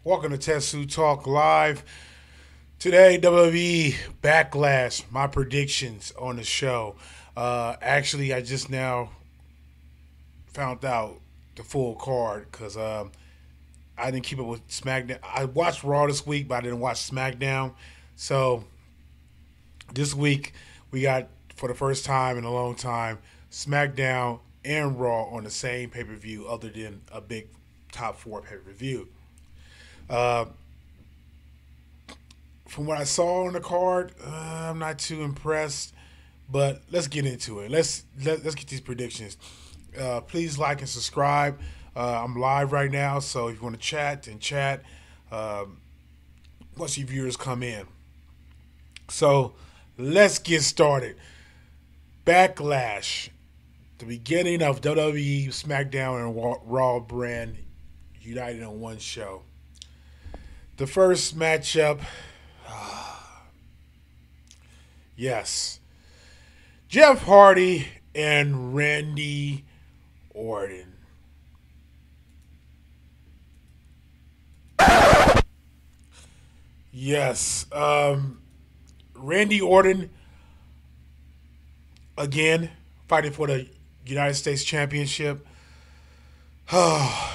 Welcome to Tetsu Talk Live. Today, WWE Backlash, my predictions on the show. Actually, I just now found out the full card because I didn't keep up with SmackDown. I watched Raw this week, but I didn't watch SmackDown. So this week, we got, for the first time in a long time, SmackDown and Raw on the same pay per view, other than a big top four pay per view. Uh, from what I saw on the card, I'm not too impressed. But let's get into it. Let's get these predictions. Please like and subscribe. I'm live right now, so if you want to chat, then chat. Um, Once your viewers come in. So let's get started. Backlash, the beginning of WWE SmackDown and Raw brand united on one show. The first matchup, yes, Jeff Hardy and Randy Orton. Yes, Randy Orton again fighting for the United States Championship. How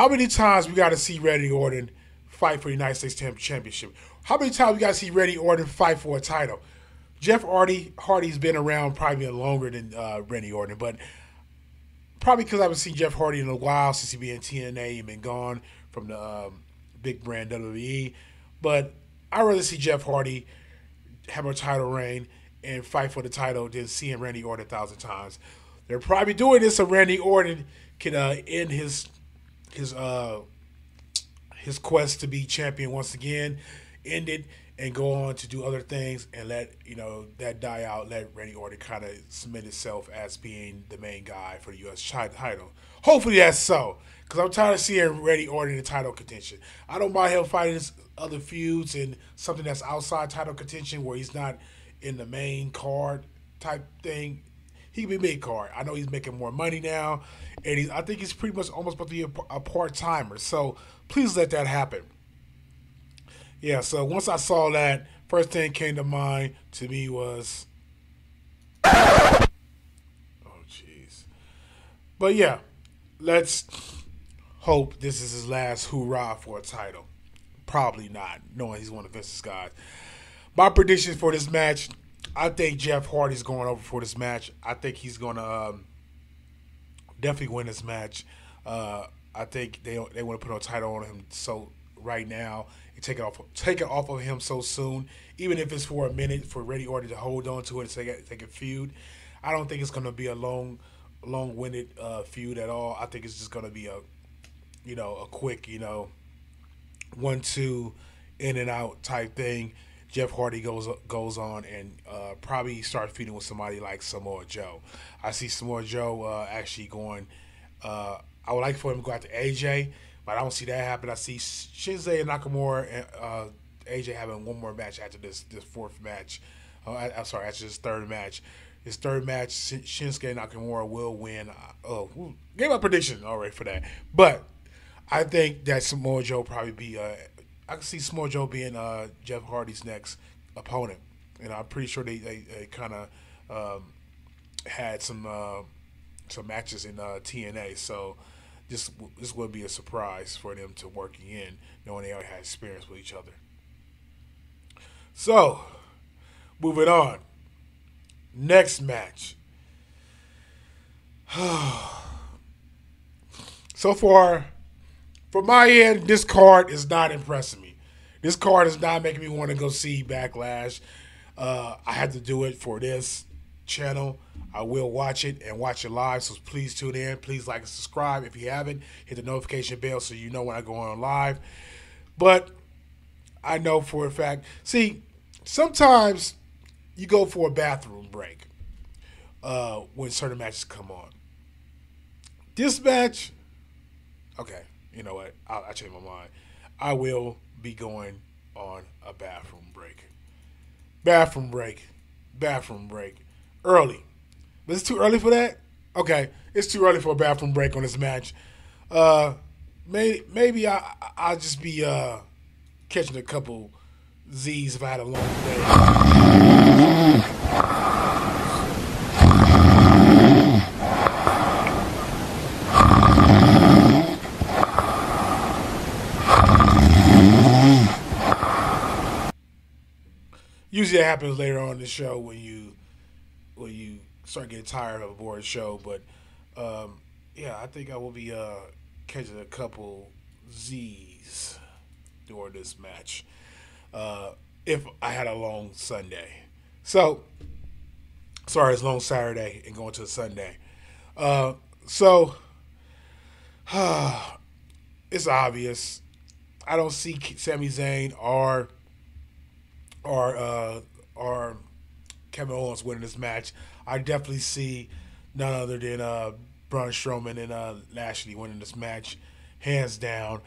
many times we got to see Randy Orton fight for the United States Championship? How many times we got to see Randy Orton fight for a title? Jeff Hardy's been around probably longer than Randy Orton, but probably because I haven't seen Jeff Hardy in a while since he been in TNA and been gone from the big brand WWE. But I'd rather see Jeff Hardy have a title reign and fight for the title than seeing Randy Orton 1,000 times. They're probably doing this so Randy Orton can end his his quest to be champion once again, end it, and go on to do other things and let that die out. Let Randy Orton kind of cement itself as being the main guy for the U.S. title. Hopefully that's so, because I'm tired of seeing Randy Orton in the title contention. I don't mind him fighting other feuds and something that's outside title contention where he's not in the main card type thing. He can be mid card. I know he's making more money now, and I think he's pretty much almost about to be a part timer. So please let that happen. Yeah. So once I saw that, first thing came to mind to me was, oh jeez. But yeah, let's hope this is his last hoorah for a title. Probably not, knowing he's one of Vince's guys. My predictions for this match, I think Jeff Hardy's going over for this match. I think he's going to definitely win this match. I think they want to put a title on him so right now and take it off of him so soon, even if it's for a minute for Randy Orton to hold on to it and take a feud. I don't think it's going to be a long-winded feud at all. I think it's just going to be a quick 1-2 in and out type thing. Jeff Hardy goes on and probably start feuding with somebody like Samoa Joe. I see Samoa Joe actually going. I would like for him to go after AJ, but I don't see that happen. I see Shinsuke and Nakamura and AJ having one more match after this fourth match. I'm sorry, after this third match. His third match, Shinsuke Nakamura will win. Gave my prediction already for that. But I think that Samoa Joe probably be. I can see Samoa Joe being Jeff Hardy's next opponent, and I'm pretty sure they kind of had some matches in TNA. So this would be a surprise for them to working in, knowing they already had experience with each other. So moving on, next match. So far, from my end, this card is not impressing me. This card is not making me want to go see Backlash. I had to do it for this channel. I will watch it and watch it live, so please tune in. Please like and subscribe if you haven't. Hit the notification bell so you know when I go on live. But I know for a fact. See, sometimes you go for a bathroom break when certain matches come on. This match, okay. You know what? I'll change my mind. I will be going on a bathroom break. Bathroom break. Bathroom break. Early. But it's too early for that? Okay. It's too early for a bathroom break on this match. maybe I'll just be catching a couple Z's if I had a long day. Usually that happens later on in the show when you start getting tired of a boring show. But yeah, I think I will be catching a couple Z's during this match if I had a long Sunday. So, sorry, it's long Saturday and going to a Sunday. So, it's obvious. I don't see Sami Zayn or Kevin Owens winning this match. I definitely see none other than Braun Strowman and Lashley winning this match, hands down.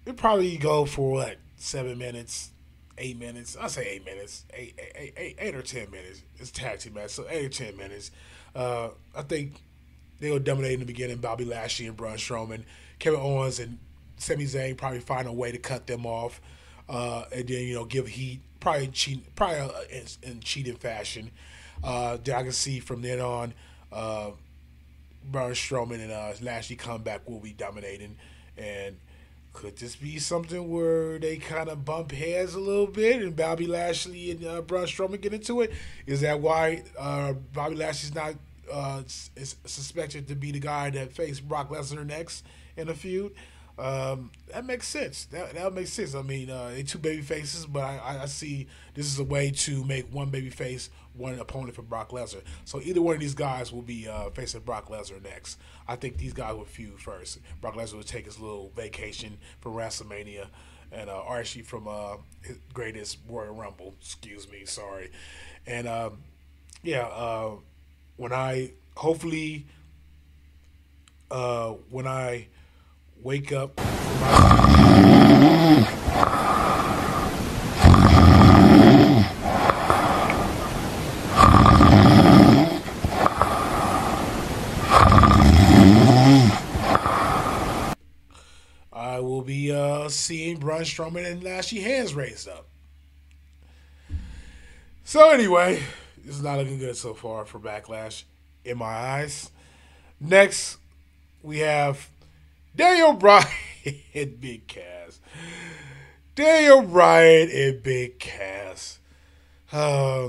It'd probably go for what, 7 minutes, 8 minutes. I'll say 8 minutes, eight or 10 minutes. It's a tag team match, so 8 or 10 minutes. I think they will dominate in the beginning. Bobby Lashley and Braun Strowman, Kevin Owens and Sami Zayn probably find a way to cut them off, and then give heat, probably in cheating fashion. Then I can see from then on, Braun Strowman and Lashley comeback will be dominating, and could this be something where they kind of bump heads a little bit and Bobby Lashley and Braun Strowman get into it? Is that why Bobby Lashley's not is suspected to be the guy that faced Brock Lesnar next in a feud? That makes sense. That makes sense. I mean, they're two baby faces, but I see this is a way to make one baby face one opponent for Brock Lesnar. So either one of these guys will be facing Brock Lesnar next. I think these guys will feud first. Brock Lesnar will take his little vacation from WrestleMania, and or actually from his greatest Royal Rumble. Excuse me, sorry. And when I hopefully when I wake up from my I will be seeing Braun Strowman and Lashley hands raised up. So anyway, this is not looking good so far for Backlash in my eyes. Next, we have Daniel Bryan and Big Cass. Daniel Bryan and Big Cass. I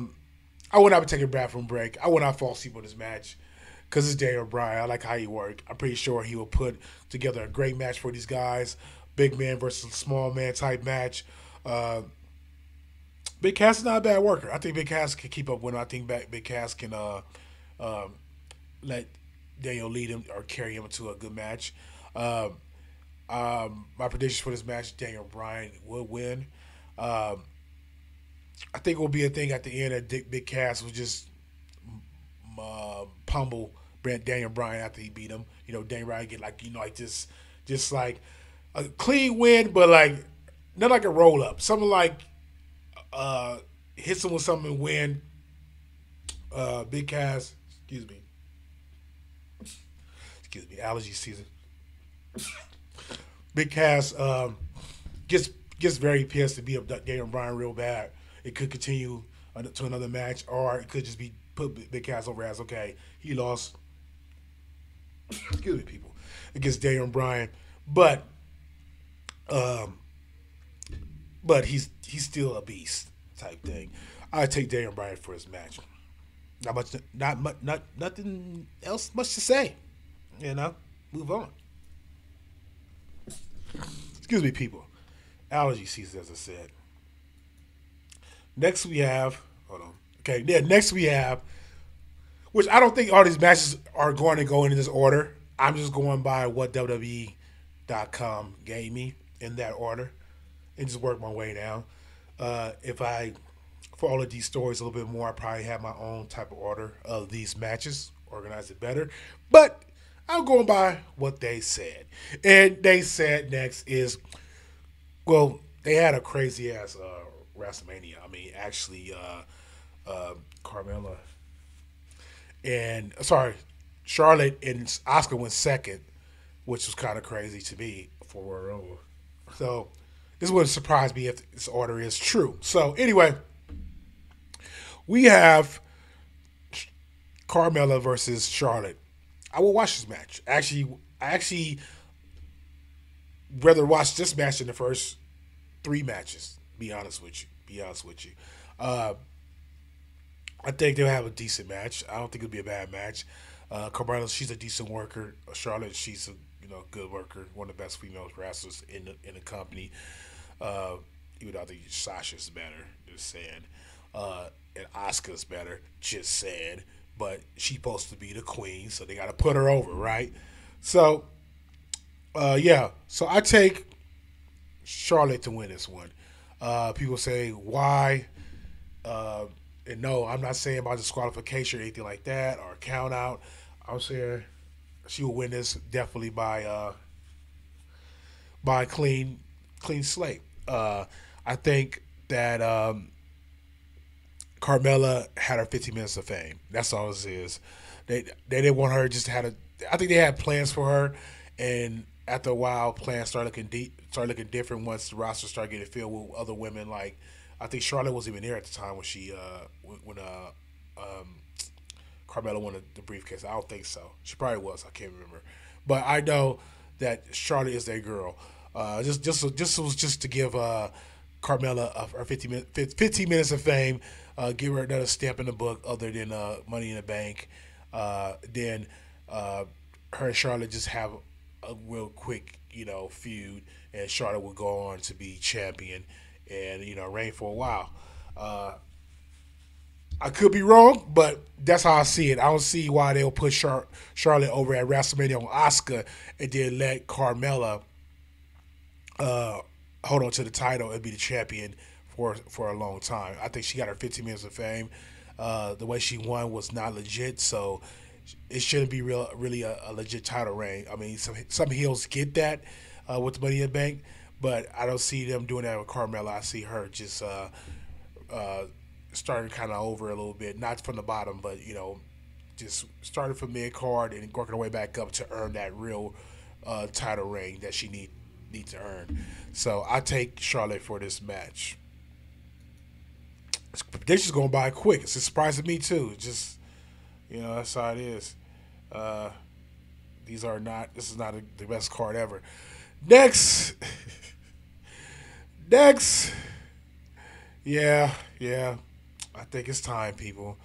would not be taking a bathroom break. I would not fall asleep on this match because it's Daniel Bryan. I like how he works. I'm pretty sure he will put together a great match for these guys. Big man versus small man type match. Big Cass is not a bad worker. I think Big Cass can keep up with him. I think Big Cass can let Daniel lead him or carry him into a good match. My prediction for this match, Daniel Bryan will win. I think it will be a thing at the end that Big Cass will just pummel Daniel Bryan after he beat him. Daniel Bryan get like just like a clean win, but like not like a roll up. Something like hits him with something and win. Big Cass, excuse me, allergy season. Big Cass gets very pissed to beat up Daniel Bryan real bad. It could continue to another match, or it could just be put Big Cass over as, okay, he lost. Excuse me, people, against Daniel Bryan, but he's still a beast type thing. I take Daniel Bryan for his match. Nothing else much to say. Move on. Excuse me, people. Allergy season, as I said. Next we have, hold on. Okay, yeah, next we have, which I don't think all these matches are going to go in this order. I'm just going by what WWE.com gave me in that order and just work my way down. If I follow these stories a little bit more, I probably have my own type of order of these matches, organize it better. But I'm going by what they said. And they said next is, well, they had a crazy ass WrestleMania. I mean, actually, Carmella and Charlotte and Asuka went second. which was kind of crazy to me for Royal Rumble. So this wouldn't surprise me if this order is true. So anyway, we have Carmella versus Charlotte. I will watch this match. I actually rather watch this match than the first three matches. Be honest with you. Uh, I think they'll have a decent match. I don't think it'll be a bad match. Carmella, she's a decent worker. Charlotte, she's a good worker, one of the best female wrestlers in the company. Even though I think Sasha's better, just saying, and Asuka's better, just saying. But she's supposed to be the queen, so they got to put her over, right? So, yeah. So I take Charlotte to win this one. People say why, and no, I'm not saying about disqualification or anything like that or count out. I'm saying she will win this definitely by clean slate. I think that Carmella had her 15 minutes of fame. That's all this is. They didn't want her just to have a. I think they had plans for her, and after a while, plans started looking different once the roster started getting filled with other women. Like I think Charlotte wasn't even there at the time when Carmella won the briefcase. I don't think so. She probably was. I can't remember, but I know that Charlotte is their girl. Just was just to give Carmella her 15 minutes of fame, give her another stamp in the book other than Money in the Bank. Then her and Charlotte just have a real quick, feud, and Charlotte will go on to be champion and reign for a while. I could be wrong, but that's how I see it. I don't see why they'll put Charlotte over at WrestleMania on Asuka and then let Carmella hold on to the title and be the champion for a long time. I think she got her 15 minutes of fame. The way she won was not legit, so it shouldn't be really a legit title reign. I mean, some heels get that with the Money in the Bank, but I don't see them doing that with Carmella. I see her just starting kind of over a little bit, not from the bottom, but just started from mid card and working her way back up to earn that real title reign that she need to earn. So I take Charlotte for this match. This prediction's going by quick. It's surprising me too. Just that's how it is. This is not the best card ever. Next. Yeah. I think it's time, people.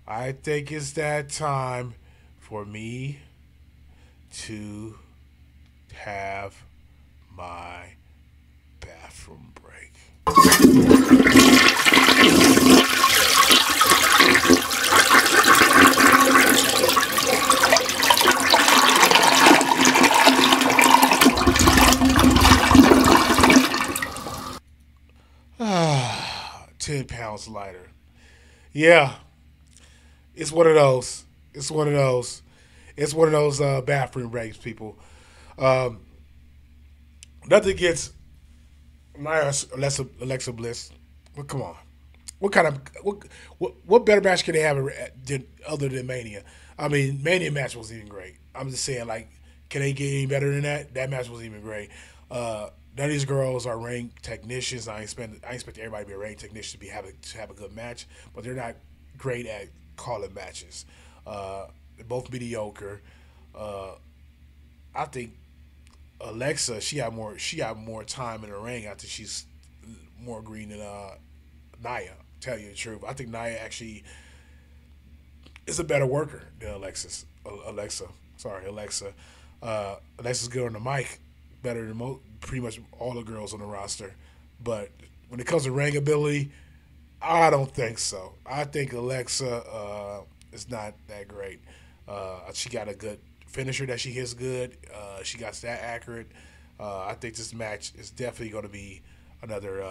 I think it's that time for me to have my bathroom break. Ah, 10 pounds lighter. Yeah, it's one of those. It's one of those bathroom breaks, people. Nothing against Alexa Bliss. Well, come on. What better match can they have other than Mania? I mean, Mania match wasn't even great. I'm just saying, like, can they get any better than that? That match wasn't even great. None of these girls are ring technicians. I expect everybody to be a ring technician to have a good match, but they're not great at calling matches. They're both mediocre. I think Alexa, she got more time in the ring. I think she's more green than Nia. Tell you the truth, I think Nia actually is a better worker than Alexa. Alexa's good on the mic, better than pretty much all the girls on the roster. But when it comes to ring ability, I don't think so. I think Alexa is not that great. She got a good finisher that she hits good. She got that accurate. I think this match is definitely going to be another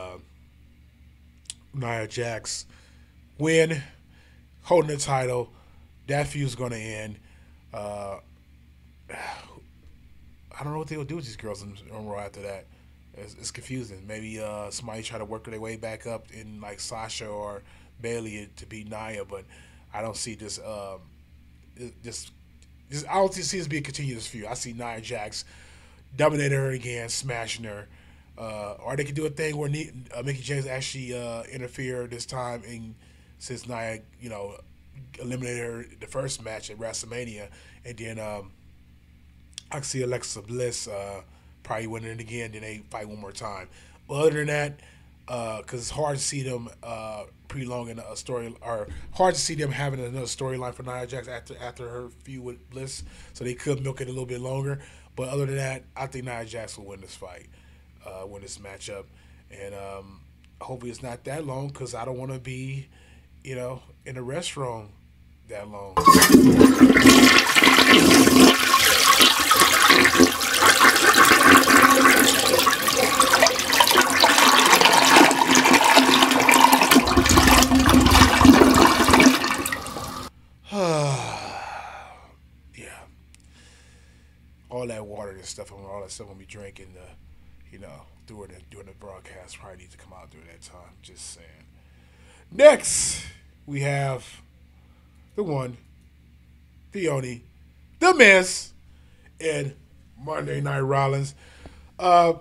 Nia Jax win, holding the title. That feud's going to end. I don't know what they'll do with these girls on Raw after that. It's confusing. Maybe somebody try to work their way back up in like Sasha or Bayley to beat Nia, but I don't see this I don't see this being a continuous feud. I see Nia Jax dominating her again, smashing her. Or they could do a thing where Mickie James actually interfere this time, and since Nia, eliminated her the first match at WrestleMania, and then I can see Alexa Bliss probably winning it again. Then they fight one more time. But other than that, because it's hard to see them prolonging a story, or hard to see them having another storyline for Nia Jax after her feud with Bliss, so they could milk it a little bit longer. But other than that, I think Nia Jax will win this fight, win this matchup, and hopefully it's not that long because I don't want to be, in the restaurant that long. Yeah, all that water and stuff, all that stuff I'm gonna be drinking, during the broadcast, probably need to come out during that time. Just saying. Next, we have the one, the only, the Miz, and Monday Night Rollins. It's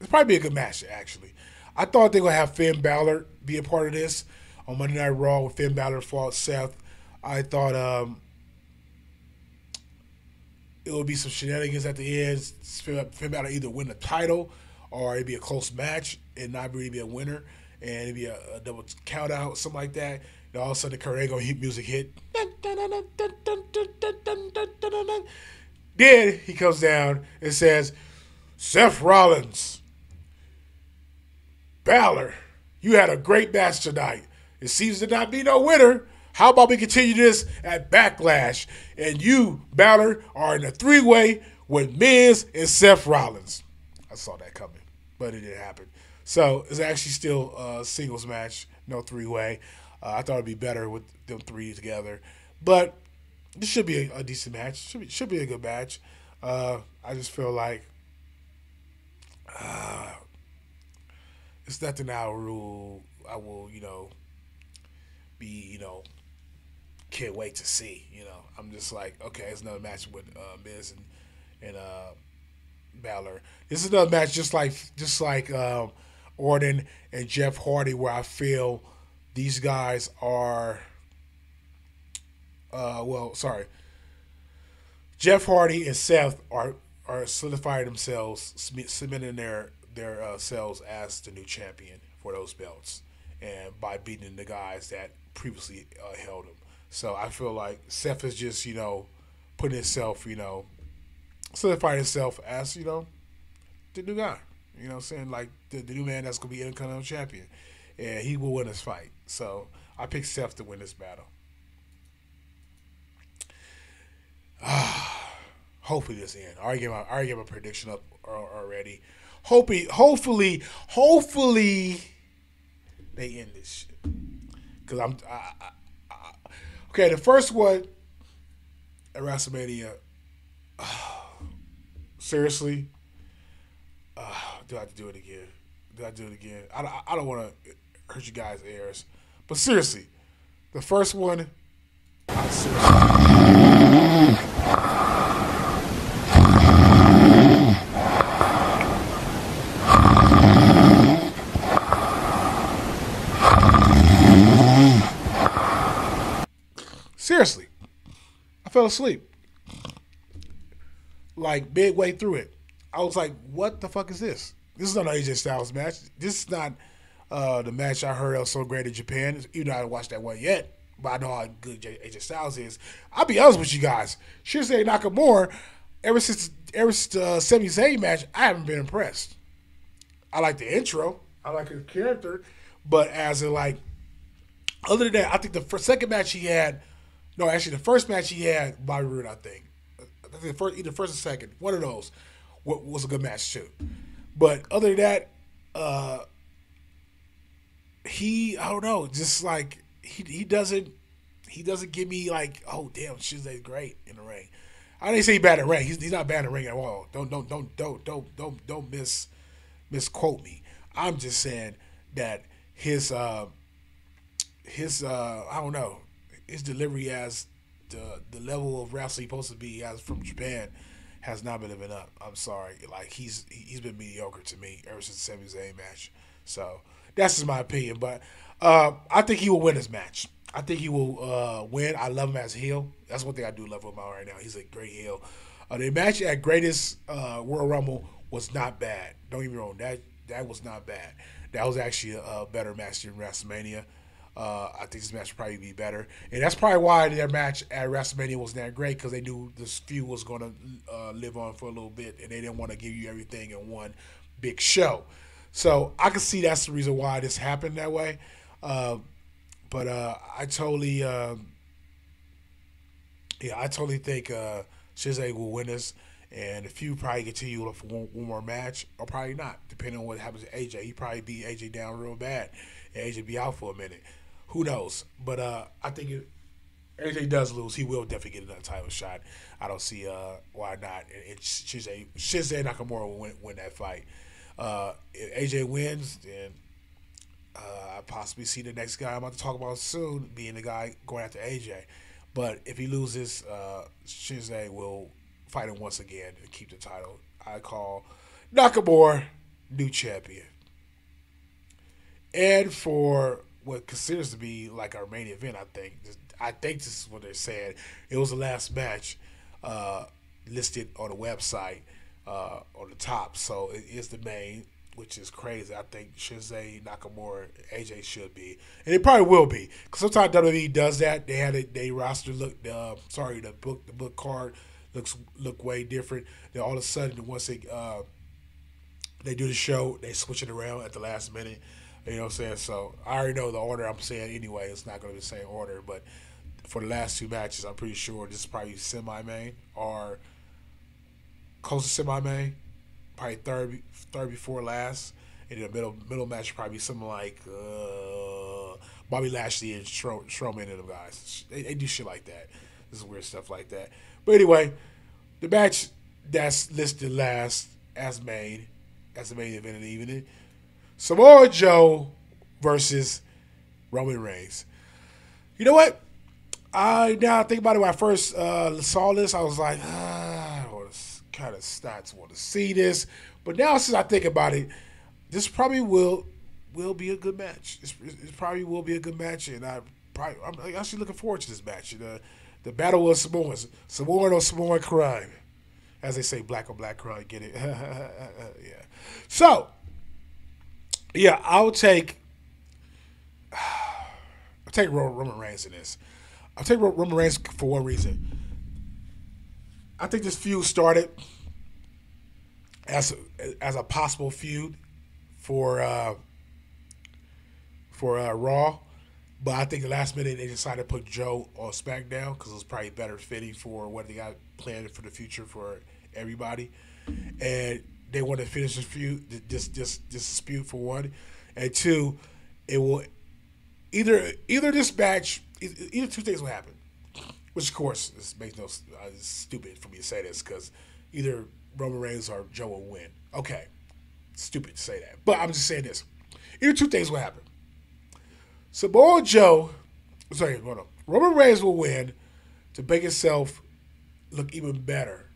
probably be a good match, actually. I thought they were going to have Finn Balor be a part of this on Monday Night Raw with Finn Balor fought Seth. I thought it would be some shenanigans at the end. Finn Balor either win the title or it'd be a close match and not really be a winner, and it'd be a double count out, something like that. And all of a sudden the Corrego music hit. Then he comes down and says, Seth Rollins, Balor, you had a great match tonight. It seems to not be no winner. How about we continue this at Backlash? And you, Balor, are in a three-way with Miz and Seth Rollins. I saw that coming, but it didn't happen. So it's actually still a singles match, no three-way. I thought it'd be better with them three together. But this should be a decent match. Should be a good match. I just feel like it's nothing I will, be, can't wait to see. I'm just like, okay, it's another match with Miz and Balor. This is another match just like Orton and Jeff Hardy, where I feel these guys are Jeff Hardy and Seth are solidifying themselves, cementing their selves as the new champion for those belts, and by beating the guys that previously held them. So I feel like Seth is just, putting himself, solidifying himself as, the new guy. You know what I'm saying? Like the new man that's going to be Intercontinental Champion. And he will win this fight. So I picked Seth to win this battle. Hopefully this end. I already gave my prediction up already. Hopefully they end this shit. Because okay, the first one at WrestleMania, seriously, do I have to do it again? I don't want to hurt you guys' ears, but seriously, the first one, seriously, I fell asleep. Like midway through it, I was like, "What the fuck is this? This is not an AJ Styles match. This is not the match I heard of so great in Japan. Even though I haven't watched that one yet, but I know how good AJ Styles is. I'll be honest with you guys. Shinsuke Nakamura, ever since the Sami Zayn match, I haven't been impressed. I like the intro. I like his character, but as in like, other than that, I think the second match he had. No, actually, the first match he had, Bobby Roode, I think. Either first or second. One of those was a good match, too. But other than that, I don't know, just like, he doesn't give me like, oh, damn, Shinsuke's great in the ring. I didn't say he's bad in the ring. He's not bad in the ring at all. Don't misquote me. I'm just saying that his I don't know. his delivery as the level of wrestling he's supposed to be as from Japan has not been living up. I'm sorry, like he's been mediocre to me ever since the Sami Zayn match. So that's just my opinion, but I think he will win this match. I think he will win. I love him as a heel. That's one thing I do love him about right now. He's a great heel. The match at Greatest World Rumble was not bad. Don't get me wrong. That was not bad. That was actually a better match than WrestleMania. I think this match would probably be better. And that's probably why their match at WrestleMania was that great, because they knew this feud was going to live on for a little bit, and they didn't want to give you everything in one big show. So I can see that's the reason why this happened that way. But I totally think Shinsuke will win this, and the feud probably continue for one more match, or probably not, depending on what happens to AJ. He probably beat AJ down real bad, and AJ be out for a minute. Who knows? But I think if AJ does lose, he will definitely get another title shot. I don't see why not. And Shinsuke Nakamura will win that fight. If AJ wins, then I possibly see the next guy I'm about to talk about soon being the guy going after AJ. But if he loses, Shinsuke will fight him once again and keep the title. I call Nakamura new champion. And for what considers to be like our main event, I think this is what they're saying. It was the last match listed on the website on the top, so it is the main, which is crazy. I think Shinsuke, Nakamura, AJ should be, and it probably will be, because sometimes WWE does that. They had they roster look. The book card look way different. Then all of a sudden, once they do the show, they switch it around at the last minute. You know what I'm saying? So I already know the order I'm saying anyway. It's not going to be the same order, but for the last two matches, I'm pretty sure this is probably semi-main or close to semi-main, probably third before last. And the middle match probably be something like Bobby Lashley and Strowman and them guys. They do shit like that. This is weird stuff like that. But anyway, the match that's listed last as the main event of the evening, Samoa Joe versus Roman Reigns. You know what? Now I think about it, when I first saw this, I was like, I kind of not want to see this. But now since I think about it, this probably will be a good match. It probably will be a good match, and I'm actually looking forward to this match. The battle of Samoans, Samoan on Samoan crime, as they say, black on black crime. Get it? Yeah. So, yeah, I'll take Roman Reigns in this. I'll take Roman Reigns for one reason. I think this feud started as a possible feud for Raw, but I think the last minute they decided to put Joe on SmackDown because it was probably better fitting for what they got planned for the future for everybody, and they want to finish this feud, this dispute, for one, and two, it will either this match, either two things will happen, which of course this makes no it's stupid for me to say this, because either Roman Reigns or Joe will win. Okay, stupid to say that, but I'm just saying this: either two things will happen. Roman Reigns will win to make himself look even better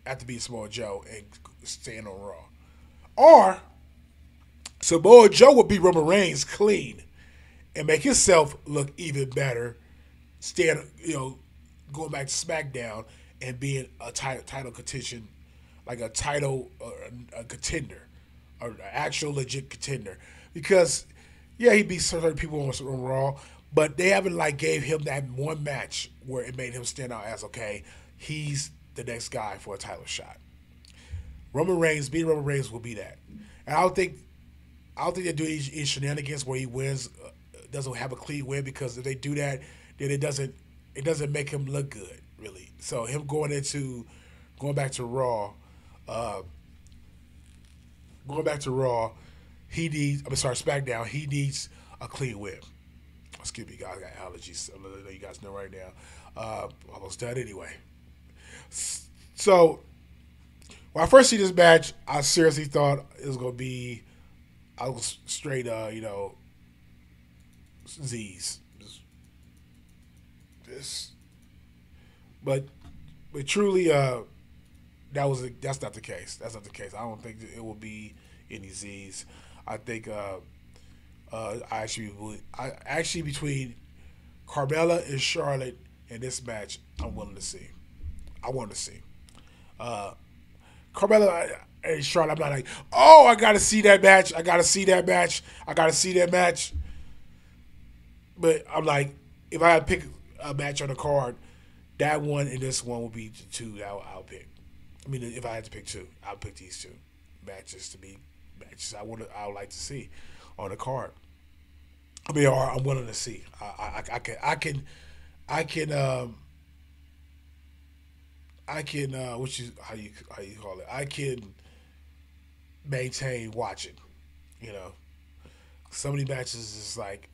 after beating Samoa Joe and staying on Raw. Or Samoa Joe will beat Roman Reigns clean and make himself look even better, going back to SmackDown and being a title contention, like a title a contender, or an actual legit contender. Because yeah, he beat certain people on Raw, but they haven't gave him that one match where it made him stand out as, okay, he's the next guy for a title shot. Beating Roman Reigns will be that. And I don't think they do any shenanigans where he wins, doesn't have a clean win, because if they do that, then it doesn't make him look good, really. So him going back to Raw, SmackDown, he needs a clean win. Excuse me, guys, I got allergies. I'm gonna let you guys know right now. Almost done anyway. So when I first see this match, I seriously thought it was gonna be, I was straight, Z's. This, but truly, that's not the case. That's not the case. I don't think it will be any Z's. I think I actually between Carmella and Charlotte in this match, I'm willing to see. I want to see. Carmella and Charlotte, I'm not like, oh, I got to see that match. I got to see that match. I got to see that match. But I'm like, if I had to pick a match on the card, that one and this one will be the two that I'll pick. I mean, if I had to pick two, I'll pick these two matches to be matches I would like to see on the card. I mean, or I'm willing to see. I can which is how you call it. I can maintain watching. You know, some of these matches is like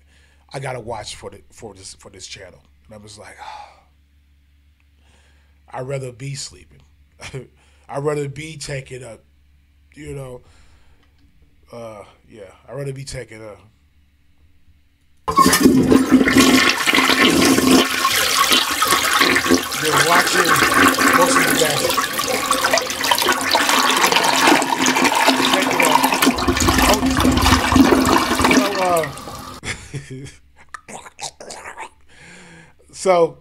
I gotta watch for this channel, and I'm just like, I'd rather be sleeping. I'd rather be taking a, you know, yeah, I'd rather be taking a. Been watching most of the matches. So,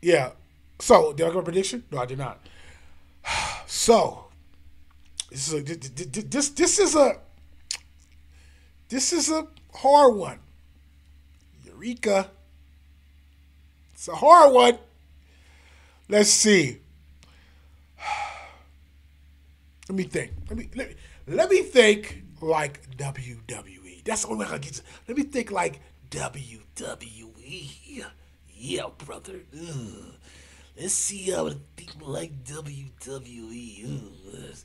yeah. So, did I give a prediction? No, I did not. So, this is a hard one. Eureka. It's a hard one. Let's see. Let me think. Let me think like WWE. That's the only way I can get to. Let me think like WWE. Yeah, brother. Let's see how I think like WWE.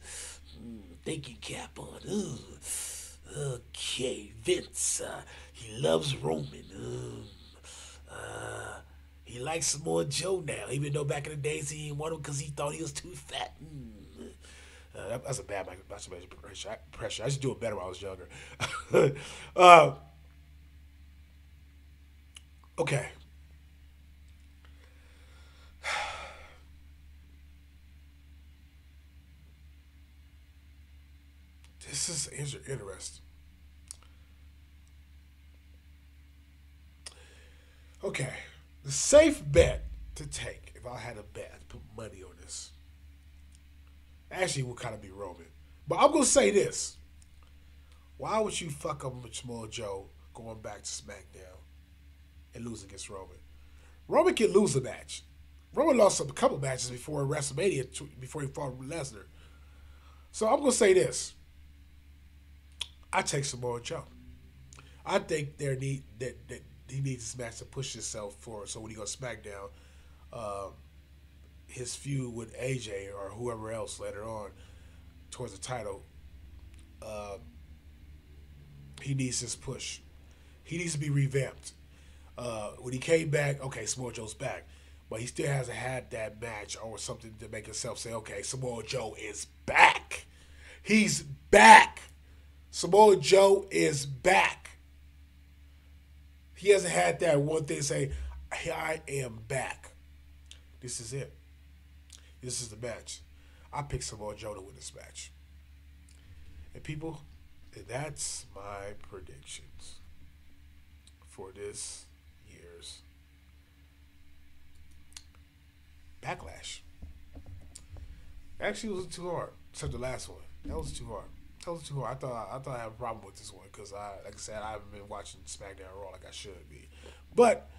Thinking cap on. Okay, Vince. He loves Roman. He likes Samoa Joe now, even though back in the days he didn't want him because he thought he was too fat. That's a bad impression. I should do it better when I was younger. Okay. This is interesting. Okay. The safe bet to take, if I had a bet, I'd put money on this. Actually, would kind of be Roman. But I'm going to say this. Why would you fuck up with Samoa Joe going back to SmackDown and lose against Roman? Roman can lose a match. Roman lost a couple matches before WrestleMania, before he fought Lesnar. So I'm going to say this. I take Samoa Joe. I think he needs this match to push himself forward. So when he goes SmackDown, his feud with AJ or whoever else later on towards the title, he needs this push. He needs to be revamped. When he came back, okay, Samoa Joe's back. But he still hasn't had that match or something to make himself say, okay, Samoa Joe is back. He's back. Samoa Joe is back. He hasn't had that one thing say, I am back. This is it. This is the match. I picked Samoa Joe to win this match. And people, that's my predictions for this year's Backlash. Actually, it wasn't too hard, except the last one. That was too hard. I thought I had a problem with this one because, like I said, I haven't been watching SmackDown Raw like I should be. But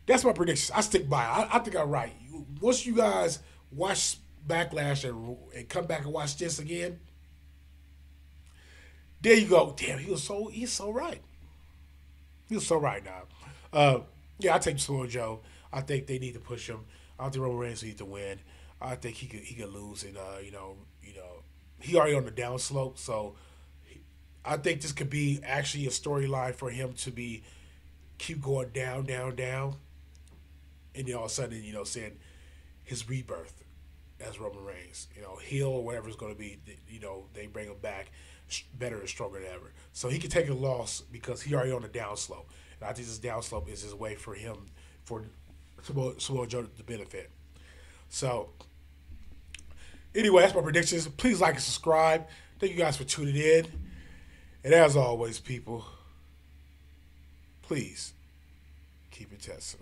that's my predictions. I stick by it. I think I'm right. Once you guys watch Backlash and come back and watch this again, there you go. Damn, he's so right. He was so right now. Yeah, I take Samoa Joe. I think they need to push him. I don't think Roman Reigns needs to win. I think he could lose, and he already on the downslope. So I think this could be actually a storyline for him to keep going down, down, down, and then all of a sudden, saying his rebirth as Roman Reigns, heel or whatever it's going to be. They bring him back better and stronger than ever. So he can take a loss because he already on the downslope. And I think this downslope is his way for him, for Samoa Joe to benefit. So, anyway, that's my predictions. Please like and subscribe. Thank you guys for tuning in. And as always, people, please keep it Tetsu.